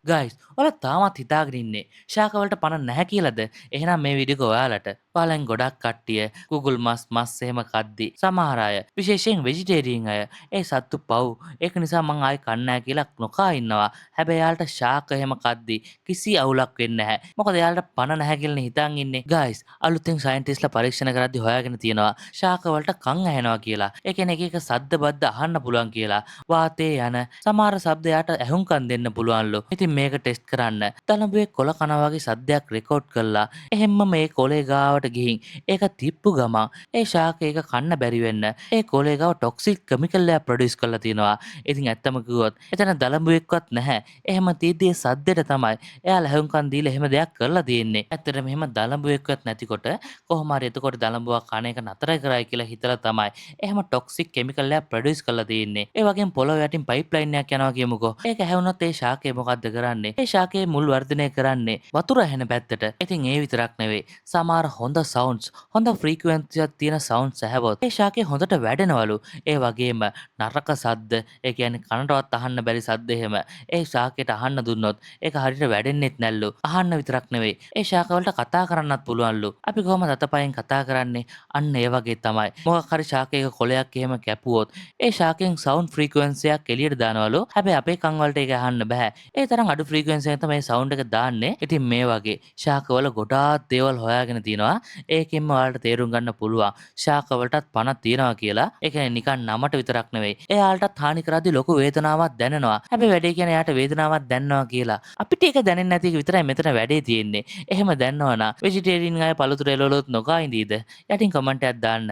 Guys ඔයාලා තාමත් හිතාගෙන ඉන්නේ ශාක වලට පණ නැහැ කියලාද? එහෙනම් මේ වීඩියෝ එක ඔයාලට. ඔයාලෙන් ගොඩක් කට්ටිය කුකුල් මස් එහෙම කද්දි සමහර අය විශේෂයෙන් වෙජිටේරියන් අය ඒ සත්තු පව්. ඒක නිසා මං ආයෙ කන්නේ නැහැ කියලා නොකා ඉන්නවා. හැබැයි යාළුවට ශාක එහෙම කද්දි කිසි අවුලක් වෙන්නේ නැහැ. මොකද යාළුවට පණ නැහැ කියලානේ හිතන් ඉන්නේ. ගයිස් අලුතෙන් සයන්ටිස්ට්ලා පරීක්ෂණ කරද්දි හොයාගෙන තියෙනවා ශාක වලට කන් ඇහෙනවා කියලා. ඒ කියන්නේ එක එක සද්ද බද්ද අහන්න පුළුවන් කියලා. වාතයේ යන සමහර ශබ්ද යාට ඇහුම්කන් දෙන්න පුළුවන්ලු. ඉතින් මේක ටෙස්ට් කරන්න දළඹුවේ කොළ කනවා වගේ සද්දයක් රෙකෝඩ් කරලා එහෙම්ම මේ කොළේ ගාවට ගිහින් ඒක තිප්පු ගමන් ඒ ශාක ඒක කන්න බැරි වෙන්න ඒ කොළේ ගාව ටොක්සික් කෙමිකල් එකක් ප්‍රොඩියුස් කරලා තියෙනවා. ඉතින් ඇත්තම කිව්වොත් එතන දළඹුවෙක්වත් නැහැ. එහෙම තීද්දී සද්දෙට තමයි එයාලා හැවුම්කන් දීලා එහෙම දෙයක් කරලා තියෙන්නේ. ඇත්තටම එහෙම දළඹුවෙක්වත් නැතිකොට කොහොම හරි එතකොට දළඹුවා කණ එක නතර කරයි කියලා හිතලා තමයි එහෙම ටොක්සික් කෙමිකල් එකක් ප්‍රොඩියුස් කරලා තියෙන්නේ. ඒ වගේම පොළොව යටින් පයිප්ලයින් එකක් යනවා කියමුකෝ. ඒක හැවුනොත් ඒ ශාකය මොකද්ද කරන්නේ? ඒ ශාකයේ මුල් වර්ධනය කරන්නේ වතුර ඇහෙන පැත්තට. ඉතින් ඒ විතරක් නෙවෙයි. සමහර හොඳ සවුන්ඩ්ස්, හොඳ ෆ්‍රීකවෙන්සි එකක් තියෙන සවුන්ඩ්ස් ඇහුවොත් ඒ ශාකය හොඳට වැඩෙනවලු. ඒ වගේම නරක සද්ද, ඒ කියන්නේ කනටවත් අහන්න බැරි සද්ද එහෙම ඒ ශාකයට අහන්න දුන්නොත් ඒක හරියට වැඩෙන්නෙත් නැල්ලු. අහන්න විතරක් නෙවෙයි. ඒ ශාක වලට කතා කරන්නත් පුළුවන්ලු. අපි කොහොමද අතපයෙන් කතා කරන්නේ? අන්න ඒ වගේ තමයි. මොකක් හරි ශාකයක කොළයක් එහෙම කැපුවොත් ඒ ශාකයෙන් සවුන්ඩ් ෆ්‍රීකවෙන්සි එකක් එළියට දානවලු. හැබැයි අපේ කන් වලට ඒක අහන්න බෑ. ඒ තරම් අඩු ෆ්‍රීකවෙන්සි එකෙන් තමයි සවුන්ඩ් එක දාන්නේ. ඉතින් මේ වගේ ශාකවල ගොඩාක් දේවල් හොයාගෙන තිනවා. ඒකෙන්ම ඔයාලට තේරුම් ගන්න පුළුවන් ශාකවලටත් පණ තියනවා කියලා. ඒ කියන්නේ නිකන් නමට විතරක් නෙවෙයි. එයාලටත් හානි කරද්දී ලොකු වේදනාවක් දැනෙනවා. හැබැයි වැඩේ කියන්නේ එයාට වේදනාවක් දැනෙනවා කියලා. අපිට ඒක දැනෙන්නේ නැති එක විතරයි මෙතන වැඩේ තියෙන්නේ. එහෙම දැනනවා නම් වෙජිටේරියන් අය පළතුරු එළවලුත් නොකා ඉඳීද? යටින් කමෙන්ට් එකක් දාන්න.